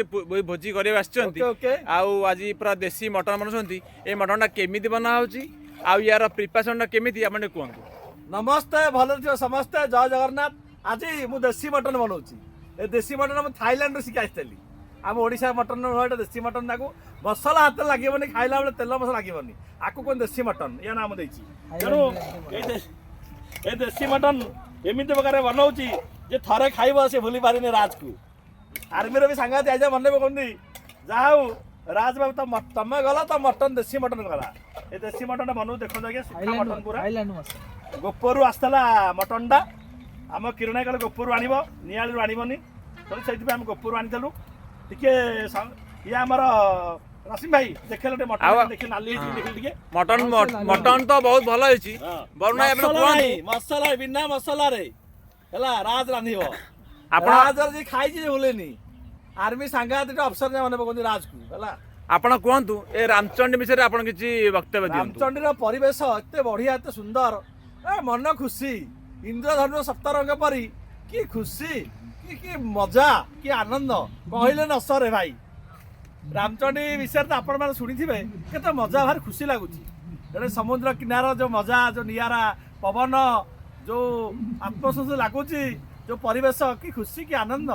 भोजी कर आज पूरा देसी मटन बनाऊँगी ये मटन केमी बना हो यार प्रिपारेसन केमी आप कहतु। नमस्ते भल थी समस्ते जय जगन्नाथ। आज मु देसी मटन बनाऊँ ए देसी मटन मुझे थाईलैंड शिखी आसली आम ओडिशा मटन नुह देसी मटन ताको मसला हाथ लगे खाइला बेले तेल मसला लगे आपको कौन देसी मटन या नाम देती तेणु ये देसी मटन एमती प्रकार बनाऊँ जे थरे खाइब से भूली पारे राज को आर्मी भी सांगाती आज मन कहते जहा राज बाबू तुम गला तो मटन देसी मटन गला ये देसी मटन बनाऊ देखो आगे सुखा मटन पूरा गोपरू आसला मटन टा आम किरण कले गोपरू आण निआलू आणबनी तेणु से गोपरू आनीलु टे ये आमर रसीम भाई देखे मटन देखे नाली मटन मटन तो बहुत भल मसला बिना मसला रे राज रांधिब राज जी खाई भूलेनी आर्मी सांगात अफसर मन पकड़ राज को आपण कहतु ए रामचंडी विषय आप वक्तव्य रामचंडी परिवेश एत बढ़िया एत सुंदर मन खुशी इंद्रधनु सप्तरंग परी कि खुशी कि मजा कि आनंद कहले न सरे भाई रामचंडी विषय तो आपण मैंने शुणी थे केते मजा भारी खुशी लगुच समुद्र किनार जो मजा जो नियारा पवन जो आत्मसंतोष लगुच जो परिवेश कि खुशी कि आनंद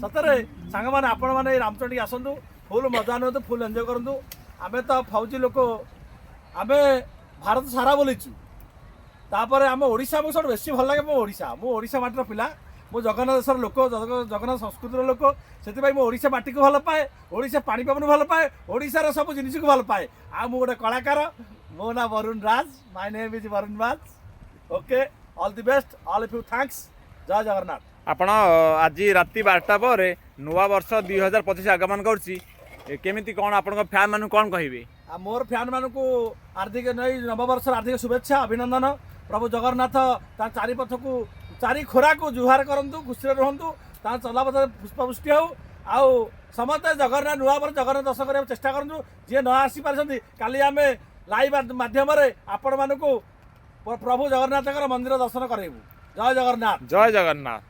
सतरे सांग मैंने आपण मैंने रामचंडी आसतु फुल मजा नियंतु फुल एंजॉय करूँ आम तो फौजी लोक आम भारत सारा बोलीचु तापर आम ओडिशा मुझे सब बेसी भल लगे ओडिशा ओडिशा माटीर पिला मु जगन्नाथ देशर लोक जगन्नाथ संस्कृतिर लोक से ओडिशा माटी को भल पाए ओडिशा पानी पवन भल पाए ओडिशार सब जिनिस को भल पाए आ मु गोटे कलाकार मो ना Varun Raj my name is Varun Raj okay all the best all of you thanks जय जगन्नाथ। आपण आज राति 12टा पर नुआ वर्ष 2025 आगमन करमी कौन आप फैन मान कौन कहे मोर फैन मान को हार्दिक नई नववर्ष हार्दिक शुभेच्छा अभिनंदन प्रभु जगन्नाथ चारिपथ को चारि खोरा को जुहार करूँ खुशी रुहतु चलापथ पुष्पपुष्टि हो आउ समस्त जगन्नाथ नुआ पर जगन्नाथ दर्शन करने चेष्टा करूँ जी न आसी पार्टी काली आम लाइव माध्यम आपण मान प्रभु जगन्नाथ मंदिर दर्शन करेबू। जय जगन्नाथ। जय जगन्नाथ।